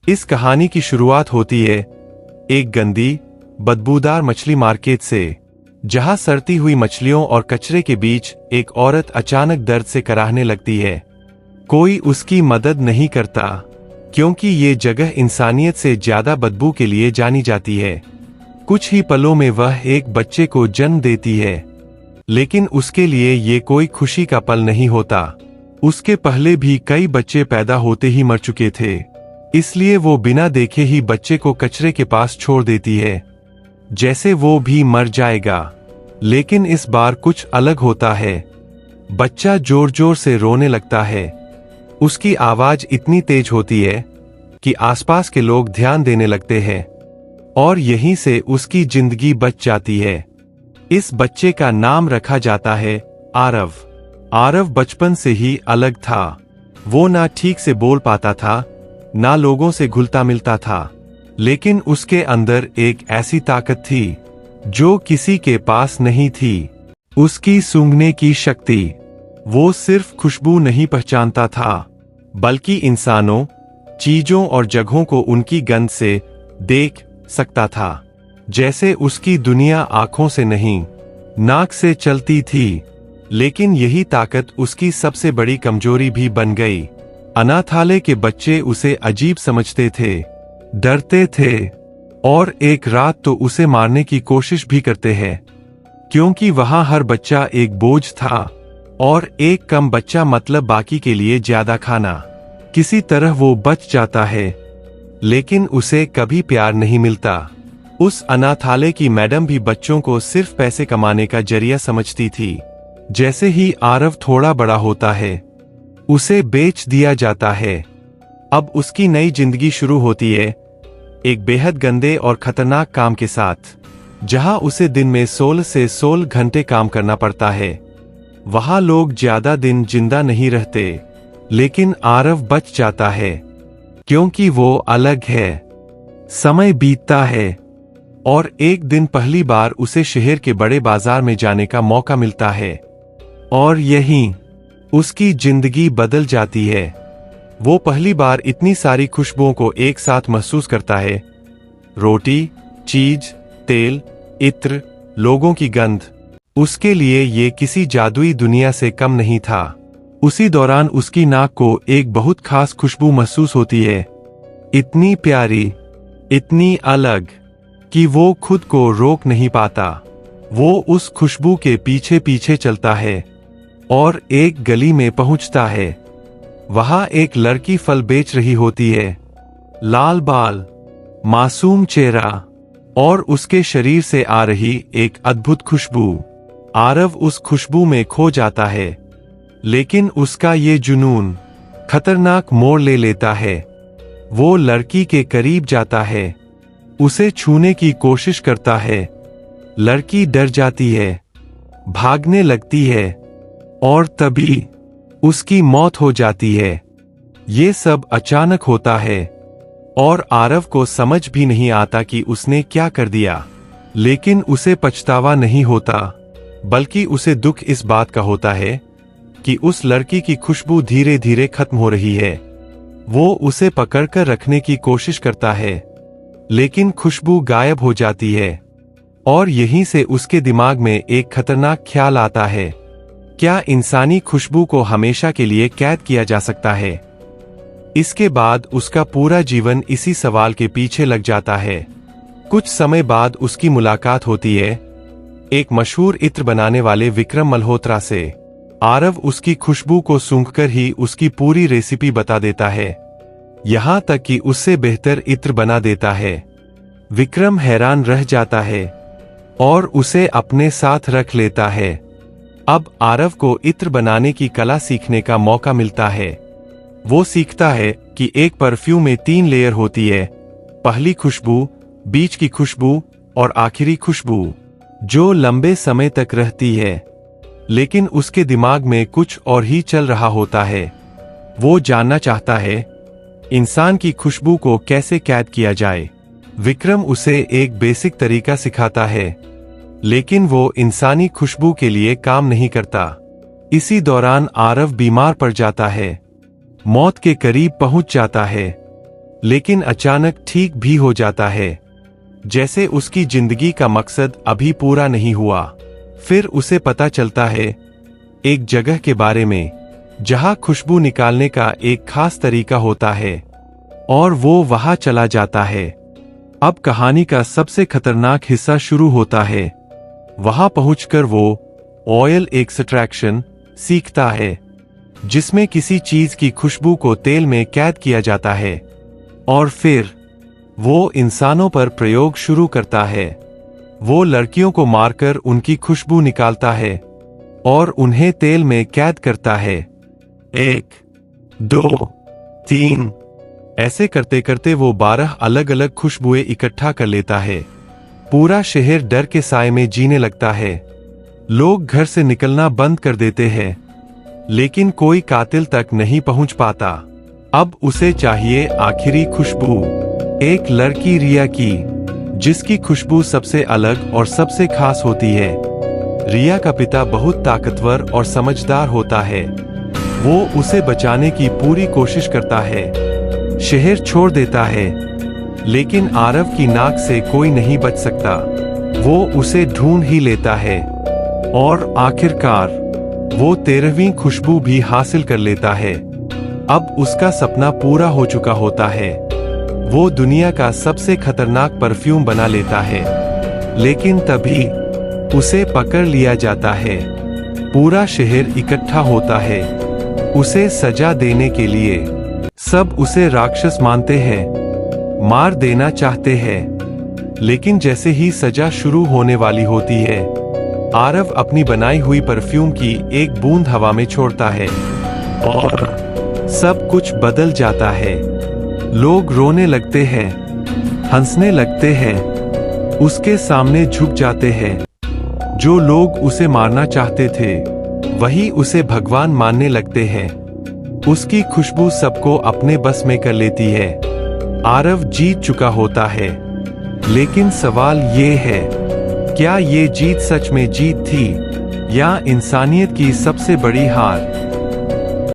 इस कहानी की शुरुआत होती है एक गंदी, बदबूदार मछली मार्केट से, जहां सड़ती हुई मछलियों और कचरे के बीच एक औरत अचानक दर्द से कराहने लगती है। कोई उसकी मदद नहीं करता, क्योंकि ये जगह इंसानियत से ज्यादा बदबू के लिए जानी जाती है। कुछ ही पलों में वह एक बच्चे को जन्म देती है, लेकिन उसके लिए ये कोई खुशी का पल नहीं होता। उसके पहले भी कई बच्चे पैदा होते ही मर चुके थे, इसलिए वो बिना देखे ही बच्चे को कचरे के पास छोड़ देती है, जैसे वो भी मर जाएगा। लेकिन इस बार कुछ अलग होता है। बच्चा जोर जोर से रोने लगता है। उसकी आवाज इतनी तेज होती है कि आसपास के लोग ध्यान देने लगते हैं, और यहीं से उसकी जिंदगी बच जाती है। इस बच्चे का नाम रखा जाता है आरव। आरव बचपन से ही अलग था। वो ना ठीक से बोल पाता था, ना लोगों से घुलता मिलता था, लेकिन उसके अंदर एक ऐसी ताकत थी जो किसी के पास नहीं थी। उसकी सूंघने की शक्ति। वो सिर्फ खुशबू नहीं पहचानता था, बल्कि इंसानों, चीजों और जगहों को उनकी गंध से देख सकता था। जैसे उसकी दुनिया आंखों से नहीं, नाक से चलती थी। लेकिन यही ताकत उसकी सबसे बड़ी कमजोरी भी बन गई। अनाथालय के बच्चे उसे अजीब समझते थे, डरते थे, और एक रात तो उसे मारने की कोशिश भी करते हैं, क्योंकि वहां हर बच्चा एक बोझ था, और एक कम बच्चा मतलब बाकी के लिए ज्यादा खाना। किसी तरह वो बच जाता है, लेकिन उसे कभी प्यार नहीं मिलता। उस अनाथालय की मैडम भी बच्चों को सिर्फ पैसे कमाने का जरिया समझती थी। जैसे ही आरव थोड़ा बड़ा होता है, उसे बेच दिया जाता है। अब उसकी नई जिंदगी शुरू होती है, एक बेहद गंदे और खतरनाक काम के साथ, जहां उसे दिन में 16 से 16 घंटे काम करना पड़ता है। वहां लोग ज्यादा दिन जिंदा नहीं रहते, लेकिन आरव बच जाता है, क्योंकि वो अलग है। समय बीतता है, और एक दिन पहली बार उसे शहर के बड़े बाजार में जाने का मौका मिलता है, और यहीं उसकी जिंदगी बदल जाती है। वो पहली बार इतनी सारी खुशबुओं को एक साथ महसूस करता है। रोटी, चीज, तेल, इत्र, लोगों की गंध। उसके लिए ये किसी जादुई दुनिया से कम नहीं था। उसी दौरान उसकी नाक को एक बहुत खास खुशबू महसूस होती है, इतनी प्यारी, इतनी अलग, कि वो खुद को रोक नहीं पाता। वो उस खुशबू के पीछे पीछे चलता है, और एक गली में पहुंचता है। वहां एक लड़की फल बेच रही होती है। लाल बाल, मासूम चेहरा, और उसके शरीर से आ रही एक अद्भुत खुशबू। आरव उस खुशबू में खो जाता है, लेकिन उसका ये जुनून खतरनाक मोड़ ले लेता है। वो लड़की के करीब जाता है, उसे छूने की कोशिश करता है। लड़की डर जाती है, भागने लगती है, और तभी उसकी मौत हो जाती है। ये सब अचानक होता है, और आरव को समझ भी नहीं आता कि उसने क्या कर दिया। लेकिन उसे पछतावा नहीं होता, बल्कि उसे दुख इस बात का होता है कि उस लड़की की खुशबू धीरे धीरे खत्म हो रही है। वो उसे पकड़कर रखने की कोशिश करता है, लेकिन खुशबू गायब हो जाती है, और यहीं से उसके दिमाग में एक खतरनाक ख्याल आता है। क्या इंसानी खुशबू को हमेशा के लिए कैद किया जा सकता है? इसके बाद उसका पूरा जीवन इसी सवाल के पीछे लग जाता है। कुछ समय बाद उसकी मुलाकात होती है एक मशहूर इत्र बनाने वाले विक्रम मल्होत्रा से। आरव उसकी खुशबू को सूंघकर ही उसकी पूरी रेसिपी बता देता है, यहां तक कि उससे बेहतर इत्र बना देता है। विक्रम हैरान रह जाता है, और उसे अपने साथ रख लेता है। अब आरव को इत्र बनाने की कला सीखने का मौका मिलता है। वो सीखता है कि एक परफ्यूम में 3 लेयर होती है, पहली खुशबू, बीच की खुशबू, और आखिरी खुशबू, जो लंबे समय तक रहती है। लेकिन उसके दिमाग में कुछ और ही चल रहा होता है। वो जानना चाहता है इंसान की खुशबू को कैसे कैद किया जाए। विक्रम उसे एक बेसिक तरीका सिखाता है, लेकिन वो इंसानी खुशबू के लिए काम नहीं करता। इसी दौरान आरव बीमार पड़ जाता है, मौत के करीब पहुंच जाता है। लेकिन अचानक ठीक भी हो जाता है, जैसे उसकी जिंदगी का मकसद अभी पूरा नहीं हुआ। फिर उसे पता चलता है एक जगह के बारे में जहां खुशबू निकालने का एक खास तरीका होता है, और वो वहां चला जाता है। अब कहानी का सबसे खतरनाक हिस्सा शुरू होता है। वहां पहुंचकर वो ऑयल एक्सट्रैक्शन सीखता है, जिसमें किसी चीज की खुशबू को तेल में कैद किया जाता है, और फिर वो इंसानों पर प्रयोग शुरू करता है। वो लड़कियों को मारकर उनकी खुशबू निकालता है और उन्हें तेल में कैद करता है। 1, 2, 3 ऐसे करते करते वो 12 अलग अलग खुशबुएं इकट्ठा कर लेता है। पूरा शहर डर के साए में जीने लगता है। लोग घर से निकलना बंद कर देते हैं, लेकिन कोई कातिल तक नहीं पहुंच पाता। अब उसे चाहिए आखिरी खुशबू, एक लड़की रिया की, जिसकी खुशबू सबसे अलग और सबसे खास होती है। रिया का पिता बहुत ताकतवर और समझदार होता है। वो उसे बचाने की पूरी कोशिश करता है, शहर छोड़ देता है, लेकिन आरव की नाक से कोई नहीं बच सकता। वो उसे ढूंढ ही लेता है और आखिरकार वो 13वीं खुशबू भी हासिल कर लेता है। अब उसका सपना पूरा हो चुका होता है। वो दुनिया का सबसे खतरनाक परफ्यूम बना लेता है, लेकिन तभी उसे पकड़ लिया जाता है। पूरा शहर इकट्ठा होता है उसे सजा देने के लिए। सब उसे राक्षस मानते हैं, मार देना चाहते हैं, लेकिन जैसे ही सजा शुरू होने वाली होती है, आरव अपनी बनाई हुई परफ्यूम की एक बूंद हवा में छोड़ता है और सब कुछ बदल जाता है। लोग रोने लगते हैं, हंसने लगते हैं, उसके सामने झुक जाते हैं। जो लोग उसे मारना चाहते थे, वही उसे भगवान मानने लगते हैं। उसकी खुशबू सबको अपने बस में कर लेती है। आरव जीत चुका होता है, लेकिन सवाल ये है, क्या ये जीत सच में जीत थी या इंसानियत की सबसे बड़ी हार?